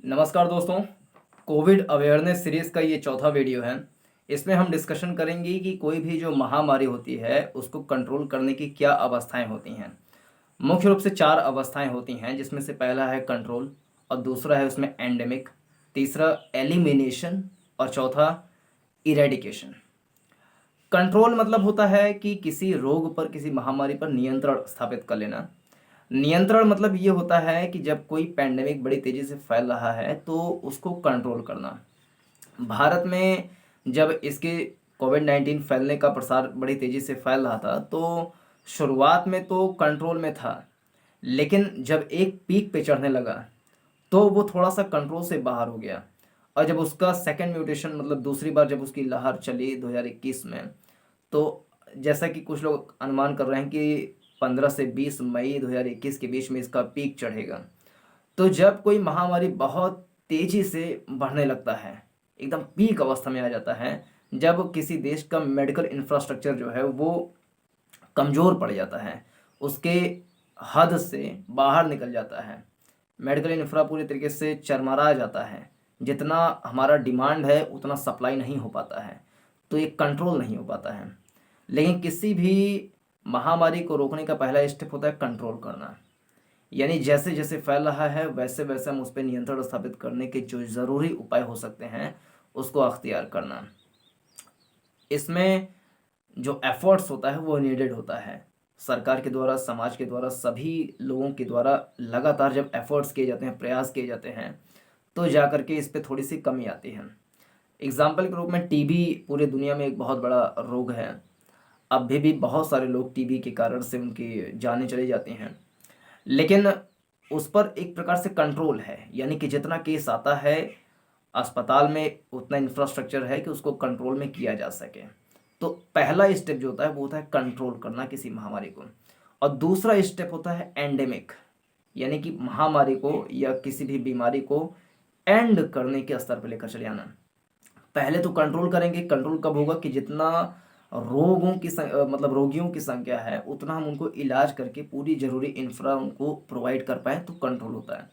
नमस्कार दोस्तों। Covid awareness series का ये चौथा वीडियो है। इसमें हम डिस्कशन करेंगे कि कोई भी जो महामारी होती है उसको कंट्रोल करने की क्या अवस्थाएं होती हैं। मुख्य रूप से चार अवस्थाएं होती हैं, जिसमें से पहला है कंट्रोल और दूसरा है उसमें एंडेमिक, तीसरा एलिमिनेशन और चौथा इरेडिकेशन। कंट्रोल मतलब होता है कि किसी रोग पर, किसी महामारी पर नियंत्रण स्थापित कर लेना। नियंत्रण मतलब ये होता है कि जब कोई पैंडेमिक बड़ी तेज़ी से फैल रहा है तो उसको कंट्रोल करना। भारत में जब इसके कोविड-19 फैलने का प्रसार बड़ी तेज़ी से फैल रहा था तो शुरुआत में तो कंट्रोल में था, लेकिन जब एक पीक पे चढ़ने लगा तो वो थोड़ा-सा कंट्रोल से बाहर हो गया। और जब उसका सेकंड म्यूटेशन मतलब दूसरी बार जब उसकी लहर चली 2021 में, तो जैसा कि कुछ लोग अनुमान कर रहे हैं कि 15 से 20 मई 2021 के बीच में इसका पीक चढ़ेगा। तो जब कोई महामारी बहुत तेज़ी से बढ़ने लगता है, एकदम पीक अवस्था में आ जाता है, जब किसी देश का मेडिकल इंफ्रास्ट्रक्चर जो है वो कमज़ोर पड़ जाता है, उसके हद से बाहर निकल जाता है, मेडिकल इंफ्रा पूरी तरीके से चरमरा जाता है, जितना हमारा डिमांड है उतना सप्लाई नहीं हो पाता है, तो ये कंट्रोल नहीं हो पाता है। लेकिन किसी भी महामारी को रोकने का पहला स्टेप होता है कंट्रोल करना। यानी जैसे जैसे फैल रहा है वैसे वैसे हम उस पर नियंत्रण स्थापित करने के जो ज़रूरी उपाय हो सकते हैं उसको अख्तियार करना। इसमें जो एफर्ट्स होता है वो नीडेड होता है। सरकार के द्वारा, समाज के द्वारा, सभी लोगों के द्वारा लगातार जब एफर्ट्स किए जाते हैं, प्रयास किए जाते हैं, तो जा कर के इस पे थोड़ी सी कमी आती है। एग्जाम्पल के रूप में टीबी पूरे दुनिया में एक बहुत बड़ा रोग है। अभी भी बहुत सारे लोग टीबी के कारण से उनकी जानें चली जाती हैं, लेकिन उस पर एक प्रकार से कंट्रोल है। यानी कि जितना केस आता है अस्पताल में उतना इंफ्रास्ट्रक्चर है कि उसको कंट्रोल में किया जा सके। तो पहला स्टेप जो होता है वो होता है कंट्रोल करना किसी महामारी को, और दूसरा स्टेप होता है एंडेमिक, यानी कि महामारी को या किसी भी बीमारी को एंड करने के स्तर पर लेकर चले आना। पहले तो कंट्रोल करेंगे। कंट्रोल कब होगा कि जितना मतलब रोगियों की संख्या है उतना हम उनको इलाज करके पूरी ज़रूरी इंफ्रा उनको प्रोवाइड कर पाएँ तो कंट्रोल होता है।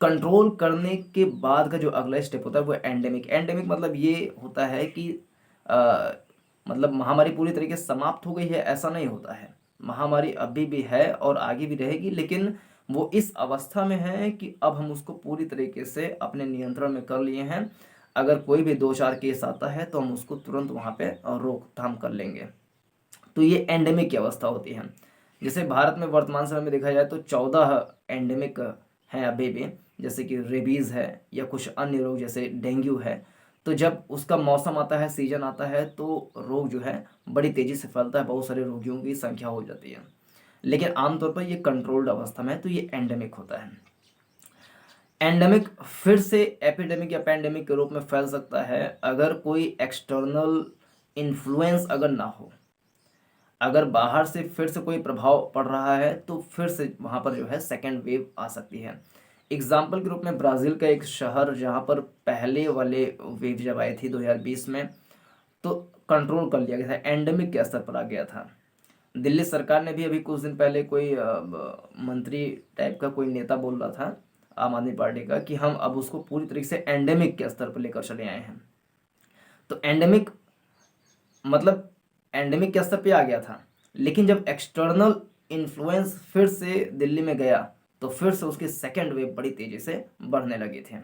कंट्रोल करने के बाद का जो अगला स्टेप होता है वो एंडेमिक। एंडेमिक मतलब ये होता है कि अ, मतलब महामारी पूरी तरीके से समाप्त हो गई है ऐसा नहीं होता है। महामारी अभी भी है और आगे भी रहेगी, लेकिन वो इस अवस्था में है कि अब हम उसको पूरी तरीके से अपने नियंत्रण में कर लिए हैं। अगर कोई भी 2-4 केस आता है तो हम उसको तुरंत वहाँ पे रोकथाम कर लेंगे। तो ये एंडेमिक की अवस्था होती है। जैसे भारत में वर्तमान समय में देखा जाए तो 14 एंडेमिक हैं अभी भी, जैसे कि रेबीज़ है या कुछ अन्य रोग जैसे डेंगू है। तो जब उसका मौसम आता है, सीजन आता है, तो रोग जो है बड़ी तेज़ी से फैलता है, बहुत सारे रोगियों की संख्या हो जाती है। लेकिन आमतौर पर ये कंट्रोल्ड अवस्था में है, तो ये एंडेमिक होता है। एंडेमिक फिर से एपिडेमिक या पैंडेमिक के रूप में फैल सकता है अगर कोई एक्सटर्नल इन्फ्लुएंस अगर ना हो। अगर बाहर से फिर से कोई प्रभाव पड़ रहा है तो फिर से वहाँ पर जो है सेकेंड वेव आ सकती है। एग्जाम्पल के रूप में ब्राज़ील का एक शहर जहाँ पर पहले वाले वेव जब आई थी 2020 में, तो कंट्रोल कर लिया गया था, एंडेमिक के स्तर पर आ गया था। दिल्ली सरकार ने भी अभी कुछ दिन पहले कोई मंत्री टाइप का कोई नेता बोल रहा था आम आदमी पार्टी का कि हम अब उसको पूरी तरीके से एंडेमिक के स्तर पर लेकर चले आए हैं। तो एंडेमिक मतलब एंडेमिक के स्तर पे आ गया था, लेकिन जब एक्सटर्नल इन्फ्लुएंस फिर से दिल्ली में गया तो फिर से उसकी सेकेंड वेव बड़ी तेजी से बढ़ने लगी थी।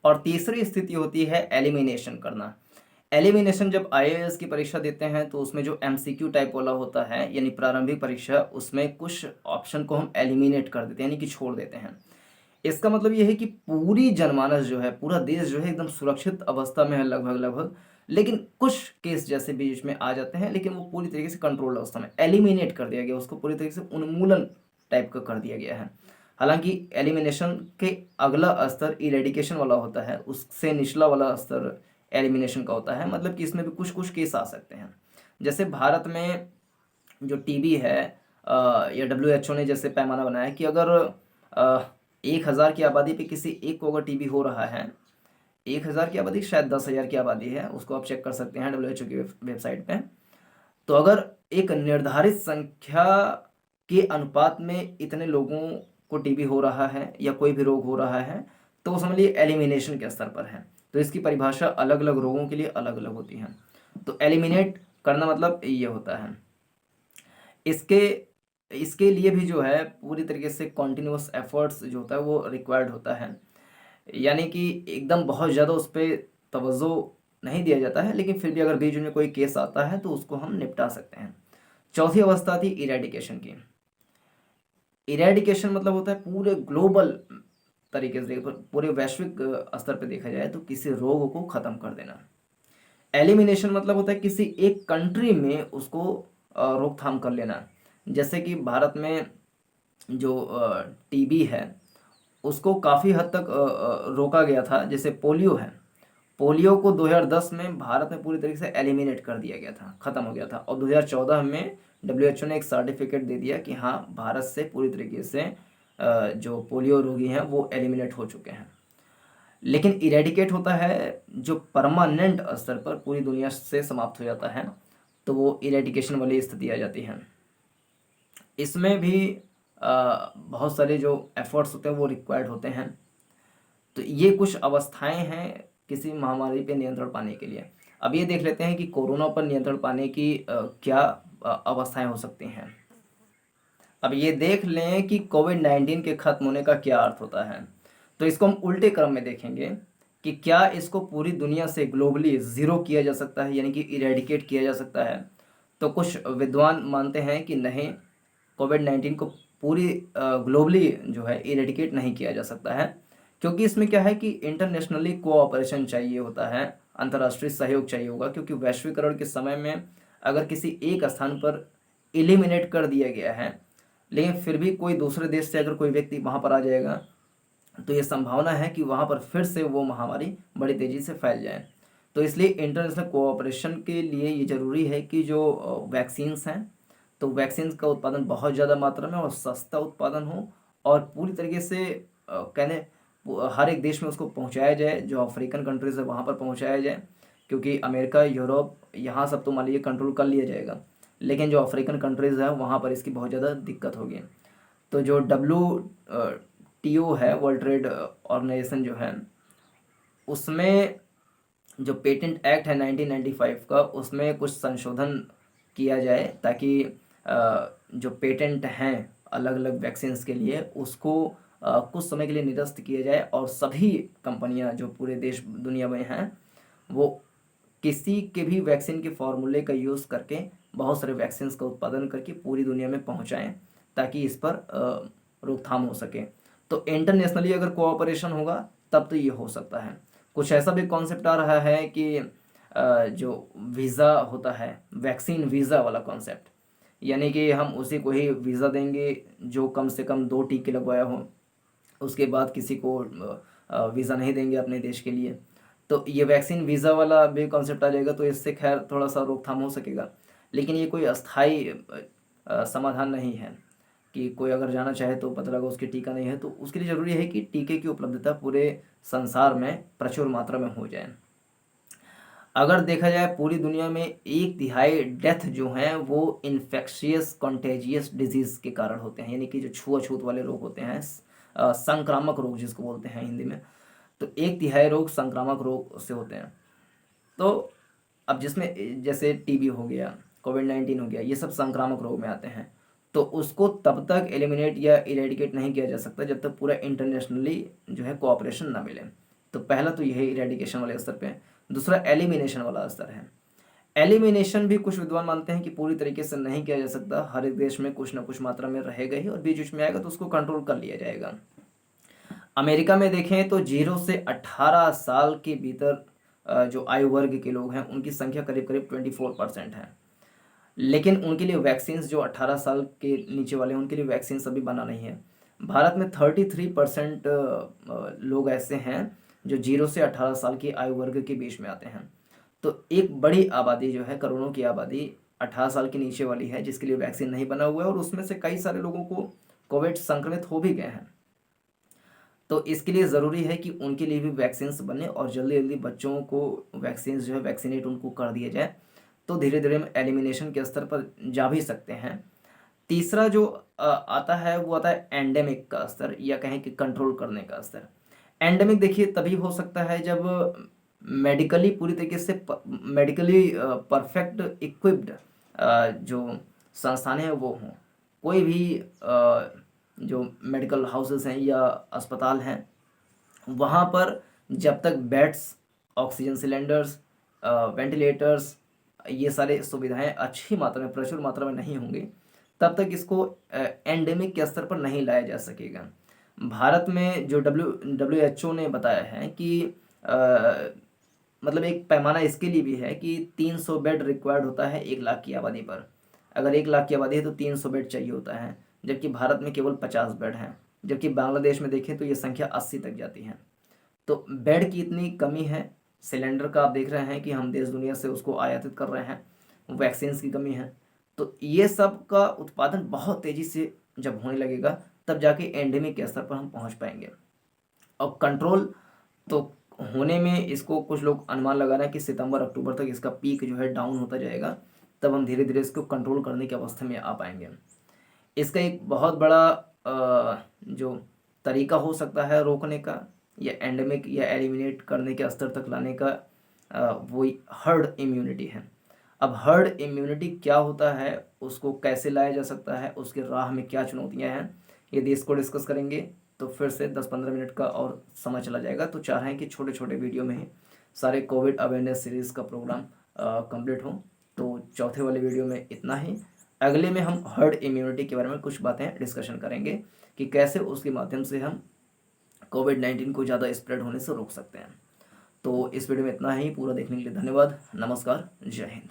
और तीसरी स्थिति होती है एलिमिनेशन करना। एलिमिनेशन जब आईएएस की परीक्षा देते हैं तो उसमें जो एमसीक्यू टाइप वाला होता है, यानी प्रारंभिक परीक्षा, उसमें कुछ ऑप्शन को हम एलिमिनेट कर देते हैं, यानी कि छोड़ देते हैं। इसका मतलब ये है कि पूरी जनमानस जो है, पूरा देश जो है एकदम सुरक्षित अवस्था में है लगभग लगभग, लेकिन कुछ केस जैसे बीच में आ जाते हैं, लेकिन वो पूरी तरीके से कंट्रोल्ड अवस्था में एलिमिनेट कर दिया गया, उसको पूरी तरीके से उन्मूलन टाइप का कर दिया गया है। हालांकि एलिमिनेशन के अगला स्तर इरेडिकेशन वाला होता है, उससे निचला वाला स्तर एलिमिनेशन का होता है। मतलब कि इसमें भी कुछ कुछ केस आ सकते हैं। जैसे भारत में जो टीबी है, या डब्ल्यूएचओ ने जैसे पैमाना बनाया कि अगर 1,000 की आबादी पे किसी एक को अगर टीबी हो रहा है, 1,000 की आबादी शायद 10,000 की आबादी है, उसको आप चेक कर सकते हैं डब्ल्यूएचओ की वेबसाइट पे। तो अगर एक निर्धारित संख्या के अनुपात में इतने लोगों को टीबी हो रहा है या कोई भी रोग हो रहा है, तो वो समझ लीजिए एलिमिनेशन के स्तर पर है। तो इसकी परिभाषा अलग अलग रोगों के लिए अलग अलग होती है। तो एलिमिनेट करना मतलब ये होता है। इसके इसके लिए भी जो है पूरी तरीके से कॉन्टिन्यूस एफर्ट्स जो होता है वो रिक्वायर्ड होता है, यानी कि एकदम बहुत ज़्यादा उस पर तवज्जो नहीं दिया जाता है, लेकिन फिर भी अगर बीच में कोई केस आता है तो उसको हम निपटा सकते हैं। चौथी अवस्था थी इरेडिकेशन की। इरेडिकेशन मतलब होता है पूरे ग्लोबल तरीके से, पूरे वैश्विक स्तर पे देखा जाए तो किसी रोग को ख़त्म कर देना। एलिमिनेशन मतलब होता है किसी एक कंट्री में उसको रोकथाम कर लेना। जैसे कि भारत में जो टीबी है उसको काफ़ी हद तक रोका गया था। जैसे पोलियो है, पोलियो को 2010 में भारत में पूरी तरीके से एलिमिनेट कर दिया गया था, ख़त्म हो गया था। और 2014 में WHO ने एक सर्टिफिकेट दे दिया कि हाँ भारत से पूरी तरीके से जो पोलियो रोगी हैं वो एलिमिनेट हो चुके हैं। लेकिन इरेडिकेट होता है जो परमानेंट स्तर पर पूरी दुनिया से समाप्त हो जाता है, तो वो इरेडिकेशन वाली स्थिति आ जाती है। इसमें भी बहुत सारे जो एफर्ट्स होते हैं वो रिक्वायर्ड होते हैं। तो ये कुछ अवस्थाएं हैं किसी महामारी पे नियंत्रण पाने के लिए। अब ये देख लेते हैं कि कोरोना पर नियंत्रण पाने की क्या अवस्थाएं हो सकती हैं। अब ये देख लें कि कोविड-19 के खत्म होने का क्या अर्थ होता है। तो इसको हम उल्टे क्रम में देखेंगे कि क्या इसको पूरी दुनिया से ग्लोबली ज़ीरो किया जा सकता है, यानी कि इरेडिकेट किया जा सकता है। तो कुछ विद्वान मानते हैं कि नहीं, कोविड-19 को पूरी ग्लोबली जो है इरेडिकेट नहीं किया जा सकता है, क्योंकि इसमें क्या है कि इंटरनेशनली कोऑपरेशन चाहिए होता है, अंतर्राष्ट्रीय सहयोग चाहिए होगा। क्योंकि वैश्वीकरण के समय में अगर किसी एक स्थान पर एलिमिनेट कर दिया गया है, लेकिन फिर भी कोई दूसरे देश से अगर कोई व्यक्ति वहाँ पर आ जाएगा तो ये संभावना है कि वहाँ पर फिर से वो महामारी बड़ी तेज़ी से फैल जाए। तो इसलिए इंटरनेशनल कोऑपरेशन के लिए ये ज़रूरी है कि जो वैक्सीन्स हैं, तो वैक्सीन्स का उत्पादन बहुत ज़्यादा मात्रा में और सस्ता उत्पादन हो, और पूरी तरीके से कहने हर एक देश में उसको पहुँचाया जाए। जो अफ्रीकन कंट्रीज़ है वहाँ पर पहुँचाया जाए, क्योंकि अमेरिका, यूरोप, यहाँ सब तो मान लीजिए कंट्रोल कर लिया जाएगा, लेकिन जो अफ्रीकन कंट्रीज़ हैं वहाँ पर इसकी बहुत ज़्यादा दिक्कत होगी। तो जो WTO है, वर्ल्ड ट्रेड ऑर्गेनाइजेशन जो है, उसमें जो पेटेंट एक्ट है 1995 का, उसमें कुछ संशोधन किया जाए ताकि जो पेटेंट हैं अलग अलग वैक्सीन्स के लिए उसको कुछ समय के लिए निरस्त किया जाए, और सभी कंपनियां जो पूरे देश दुनिया में हैं वो किसी के भी वैक्सीन के फार्मूले का यूज़ करके बहुत सारे वैक्सीन्स का उत्पादन करके पूरी दुनिया में पहुंचाएं, ताकि इस पर रोकथाम हो सके। तो इंटरनेशनली अगर कोऑपरेशन होगा तब तो ये हो सकता है। कुछ ऐसा भी कॉन्सेप्ट आ रहा है कि जो वीज़ा होता है, वैक्सीन वीज़ा वाला कॉन्सेप्ट, यानी कि हम उसी को ही वीज़ा देंगे जो कम से कम 2 टीके लगवाया हो, उसके बाद किसी को वीज़ा नहीं देंगे अपने देश के लिए। तो ये वैक्सीन वीज़ा वाला भी कॉन्सेप्ट आ जाएगा, तो इससे खैर थोड़ा सा रोकथाम हो सकेगा। लेकिन ये कोई अस्थाई समाधान नहीं है कि कोई अगर जाना चाहे तो पता लगा उसकी टीका नहीं है, तो उसके लिए ज़रूरी है कि टीके की उपलब्धता पूरे संसार में प्रचुर मात्रा में हो जाए। अगर देखा जाए पूरी दुनिया में 1/3 डेथ जो हैं वो इन्फेक्शियस कॉन्टेजियस डिजीज़ के कारण होते हैं, यानी कि जो छुआछूत वाले रोग होते हैं, संक्रामक रोग जिसको बोलते हैं हिंदी में। तो 1/3 रोग संक्रामक रोग से होते हैं। तो अब जिसमें जैसे टीबी हो गया, कोविड-19 हो गया, ये सब संक्रामक रोग में आते हैं। तो उसको तब तक एलिमिनेट या इरेडिकेट नहीं किया जा सकता जब तक पूरा इंटरनेशनली जो है कोऑपरेशन ना मिले। तो पहला तो यह इरेडिकेशन वाले स्तर पे। दूसरा एलिमिनेशन वाला स्तर है। एलिमिनेशन भी कुछ विद्वान मानते हैं कि पूरी तरीके से नहीं किया जा सकता, हर एक देश में कुछ ना कुछ मात्रा में रहेगा ही, और बीच बीच में आएगा तो उसको कंट्रोल कर लिया जाएगा। अमेरिका में देखें तो 0 से 18 साल के भीतर जो आयु वर्ग के लोग हैं उनकी संख्या करीब करीब 24% है। लेकिन उनके लिए वैक्सीन जो 18 साल के नीचे वाले हैं उनके लिए वैक्सीन अभी बना नहीं है। भारत में 33% लोग ऐसे हैं जो 0 से 18 साल की आयु वर्ग के बीच में आते हैं। तो एक बड़ी आबादी जो है, करोड़ों की आबादी 18 साल के नीचे वाली है जिसके लिए वैक्सीन नहीं बना हुआ है, और उसमें से कई सारे लोगों को कोविड संक्रमित हो भी गए हैं। तो इसके लिए ज़रूरी है कि उनके लिए भी वैक्सीन्स बने और जल्दी जल्दी बच्चों को वैक्सीन जो है वैक्सीनेट उनको कर दिया जाए, तो धीरे धीरे हम एलिमिनेशन के स्तर पर जा भी सकते हैं। तीसरा जो आता है वो आता है एंडेमिक का स्तर, या कहें कि कंट्रोल करने का स्तर। एंडेमिक देखिए तभी हो सकता है जब मेडिकली पूरी तरीके से मेडिकली परफेक्ट इक्विप्ड जो संस्थान हैं वो हों। कोई भी जो मेडिकल हाउसेस हैं या अस्पताल हैं वहाँ पर जब तक बेड्स, ऑक्सीजन सिलेंडर्स, वेंटिलेटर्स, ये सारे सुविधाएं अच्छी मात्रा में, प्रचुर मात्रा में नहीं होंगी, तब तक इसको एंडेमिक के स्तर पर नहीं लाया जा सकेगा। भारत में जो WHO ने बताया है कि मतलब एक पैमाना इसके लिए भी है कि 300 बेड रिक्वायर्ड होता है 1 लाख की आबादी पर। अगर 1 लाख की आबादी है तो 300 बेड चाहिए होता है, जबकि भारत में केवल 50 बेड हैं। जबकि बांग्लादेश में देखें तो ये संख्या 80 तक जाती है। तो बेड की इतनी कमी है। सिलेंडर का आप देख रहे हैं कि हम देश दुनिया से उसको आयातित कर रहे हैं। वैक्सीन की कमी है। तो ये सब का उत्पादन बहुत तेज़ी से जब होने लगेगा तब जाके एंडेमिक के स्तर पर हम पहुंच पाएंगे। और कंट्रोल तो होने में इसको कुछ लोग अनुमान लगा रहे हैं कि सितंबर अक्टूबर तक इसका पीक जो है डाउन होता जाएगा, तब हम धीरे धीरे इसको कंट्रोल करने की अवस्था में आ पाएंगे। इसका एक बहुत बड़ा जो तरीका हो सकता है रोकने का या एंडेमिक या एलिमिनेट करने के स्तर तक लाने का, वो हर्ड इम्यूनिटी है। अब हर्ड इम्यूनिटी क्या होता है, उसको कैसे लाया जा सकता है, उसके राह में क्या चुनौतियां हैं, यदि इसको डिस्कस करेंगे तो फिर से 10-15 मिनट का और समय चला जाएगा। तो चाह रहे हैं कि छोटे छोटे वीडियो में ही सारे कोविड अवेयरनेस सीरीज़ का प्रोग्राम कंप्लीट हो। तो चौथे वाले वीडियो में इतना ही। अगले में हम हर्ड इम्यूनिटी के बारे में कुछ बातें डिस्कशन करेंगे कि कैसे उसके माध्यम से हम कोविड-19 को ज़्यादा स्प्रेड होने से रोक सकते हैं। तो इस वीडियो में इतना ही। पूरा देखने के लिए धन्यवाद। नमस्कार। जय हिंद।